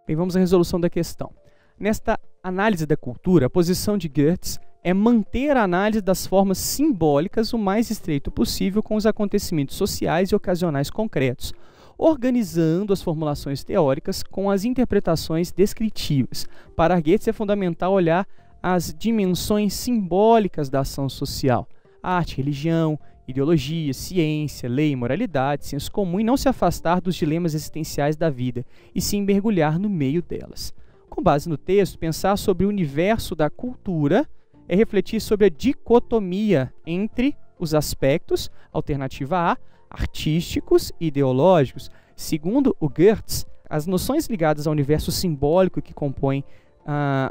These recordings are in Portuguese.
Bem, vamos à resolução da questão. Nesta análise da cultura, a posição de Geertz é manter a análise das formas simbólicas o mais estreito possível com os acontecimentos sociais e ocasionais concretos, organizando as formulações teóricas com as interpretações descritivas. Para Geertz é fundamental olhar as dimensões simbólicas da ação social, arte, religião, ideologia, ciência, lei, moralidade, senso comum, e não se afastar dos dilemas existenciais da vida, e sim mergulhar no meio delas. Com base no texto, pensar sobre o universo da cultura é refletir sobre a dicotomia entre os aspectos, alternativa A, artísticos e ideológicos. Segundo o Geertz, as noções ligadas ao universo simbólico que compõem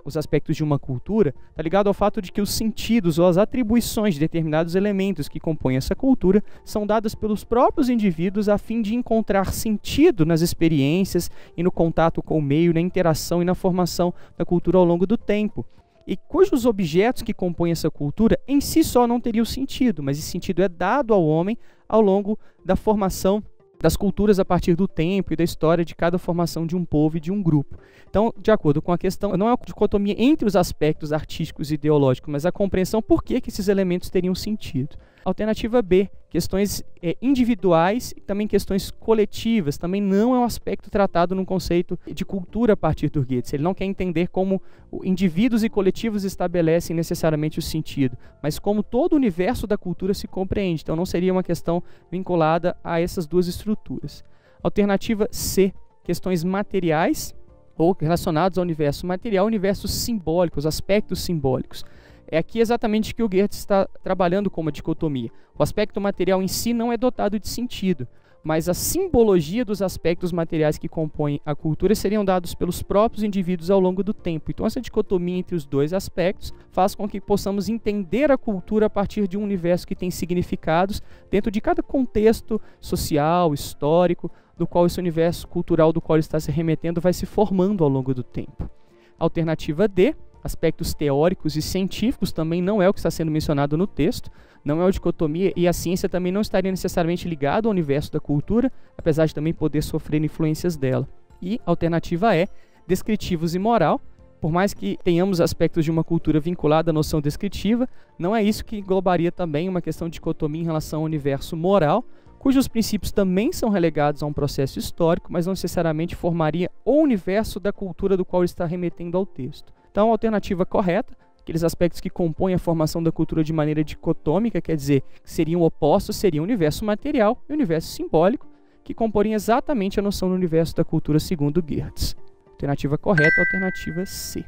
os aspectos de uma cultura está ligado ao fato de que os sentidos ou as atribuições de determinados elementos que compõem essa cultura são dadas pelos próprios indivíduos a fim de encontrar sentido nas experiências e no contato com o meio, na interação e na formação da cultura ao longo do tempo, e cujos objetos que compõem essa cultura em si só não teriam sentido, mas esse sentido é dado ao homem ao longo da formação das culturas a partir do tempo e da história de cada formação de um povo e de um grupo. Então, de acordo com a questão, não é uma dicotomia entre os aspectos artísticos e ideológicos, mas a compreensão por que esses elementos teriam sentido. Alternativa B, questões individuais e também questões coletivas, também não é um aspecto tratado num conceito de cultura a partir do Geertz. Ele não quer entender como indivíduos e coletivos estabelecem necessariamente o sentido, mas como todo o universo da cultura se compreende. Então não seria uma questão vinculada a essas duas estruturas. Alternativa C, questões materiais ou relacionados ao universo material, universo simbólico, os aspectos simbólicos. É aqui exatamente que o Geertz está trabalhando como uma dicotomia. O aspecto material em si não é dotado de sentido, mas a simbologia dos aspectos materiais que compõem a cultura seriam dados pelos próprios indivíduos ao longo do tempo. Então essa dicotomia entre os dois aspectos faz com que possamos entender a cultura a partir de um universo que tem significados dentro de cada contexto social, histórico, do qual esse universo cultural do qual ele está se remetendo vai se formando ao longo do tempo. Alternativa D, aspectos teóricos e científicos, também não é o que está sendo mencionado no texto, não é uma dicotomia, e a ciência também não estaria necessariamente ligada ao universo da cultura, apesar de também poder sofrer influências dela. E alternativa E, descritivos e moral. Por mais que tenhamos aspectos de uma cultura vinculada à noção descritiva, não é isso que englobaria também uma questão de dicotomia em relação ao universo moral, cujos princípios também são relegados a um processo histórico, mas não necessariamente formaria o universo da cultura do qual ele está remetendo ao texto. Então, a alternativa correta, aqueles aspectos que compõem a formação da cultura de maneira dicotômica, quer dizer, que seriam opostos, seriam o universo material e o universo simbólico, que comporiam exatamente a noção do universo da cultura segundo Geertz. Alternativa correta, alternativa C.